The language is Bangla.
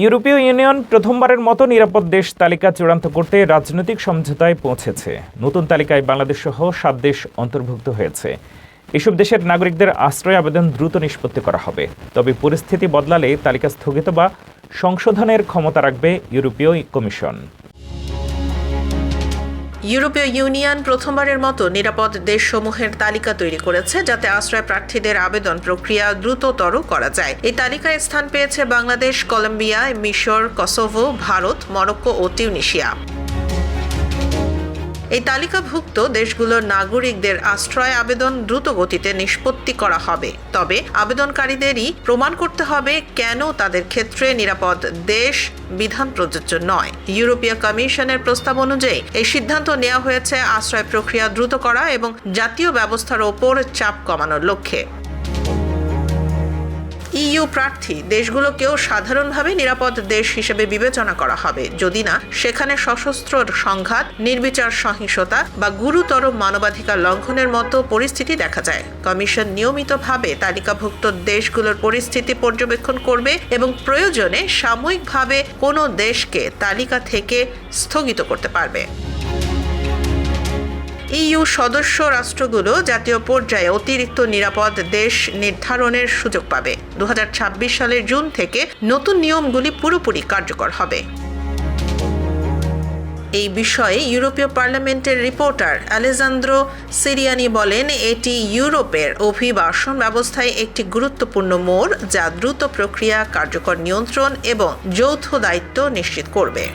ইউরোপীয় ইউনিয়ন প্রথমবারের মতো নিরাপদ দেশ তালিকা চূড়ান্ত করতে রাজনৈতিক সমঝোতায় পৌঁছেছে। নতুন তালিকায় বাংলাদেশ সহ 7 দেশ অন্তর্ভুক্ত হয়েছে। এসব দেশের নাগরিকদের আশ্রয় আবেদন দ্রুত নিষ্পত্তি করা হবে। তবে পরিস্থিতি বদলালে তালিকা স্থগিত বা সংশোধনের ক্ষমতা রাখবে ইউরোপীয় কমিশন। ইউরোপীয় ইউনিয়ন প্রথমবারের মতো নিরাপদ দেশসমূহের তালিকা তৈরি করেছে, যাতে আশ্রয় প্রার্থীদের আবেদন প্রক্রিয়া দ্রুততর করা যায়। এই তালিকায় স্থান পেয়েছে বাংলাদেশ, কলম্বিয়া, মিশর, কসোভো, ভারত, মরক্কো ও টিউনিশিয়া। এই তালিকাভুক্ত দেশগুলোর নাগরিকদের আশ্রয় আবেদন দ্রুত গতিতে নিষ্পত্তি করা হবে। তবে আবেদনকারীদেরই প্রমাণ করতে হবে কেন তাদের ক্ষেত্রে নিরাপদ দেশ বিধান প্রযোজ্য নয়। ইউরোপীয় কমিশনের প্রস্তাব অনুযায়ী এই সিদ্ধান্ত নেওয়া হয়েছে আশ্রয় প্রক্রিয়া দ্রুত করা এবং জাতীয় ব্যবস্থার ওপর চাপ কমানোর লক্ষ্যে। ইইউ প্রার্থী দেশগুলোকেও সাধারণভাবে নিরাপদ দেশ হিসেবে বিবেচনা করা হবে, যদি না সেখানে সশস্ত্র সংঘাত, নির্বিচার সহিংসতা বা গুরুতর মানবাধিকার লঙ্ঘনের মতো পরিস্থিতি দেখা যায়। কমিশন নিয়মিতভাবে তালিকাভুক্ত দেশগুলোর পরিস্থিতি পর্যবেক্ষণ করবে এবং প্রয়োজনে সাময়িকভাবে কোনো দেশকে তালিকা থেকে স্থগিত করতে পারবে। ইইউ সদস্য রাষ্ট্রগুলো জাতীয় পর্যায়ে অতিরিক্ত নিরাপদ দেশ নির্ধারণের সুযোগ পাবে। 2026 সালের জুন থেকে নতুন নিয়মগুলি পুরোপুরি কার্যকর হবে। এই বিষয়ে ইউরোপীয় পার্লামেন্টের রিপোর্টার আলেজান্দ্রো সিরিয়ানি বলেন, এটি ইউরোপের অভিবাসন ব্যবস্থায় একটি গুরুত্বপূর্ণ মোড়, যা দ্রুত প্রক্রিয়া, কার্যকর নিয়ন্ত্রণ এবং যৌথ দায়িত্ব নিশ্চিত করবে।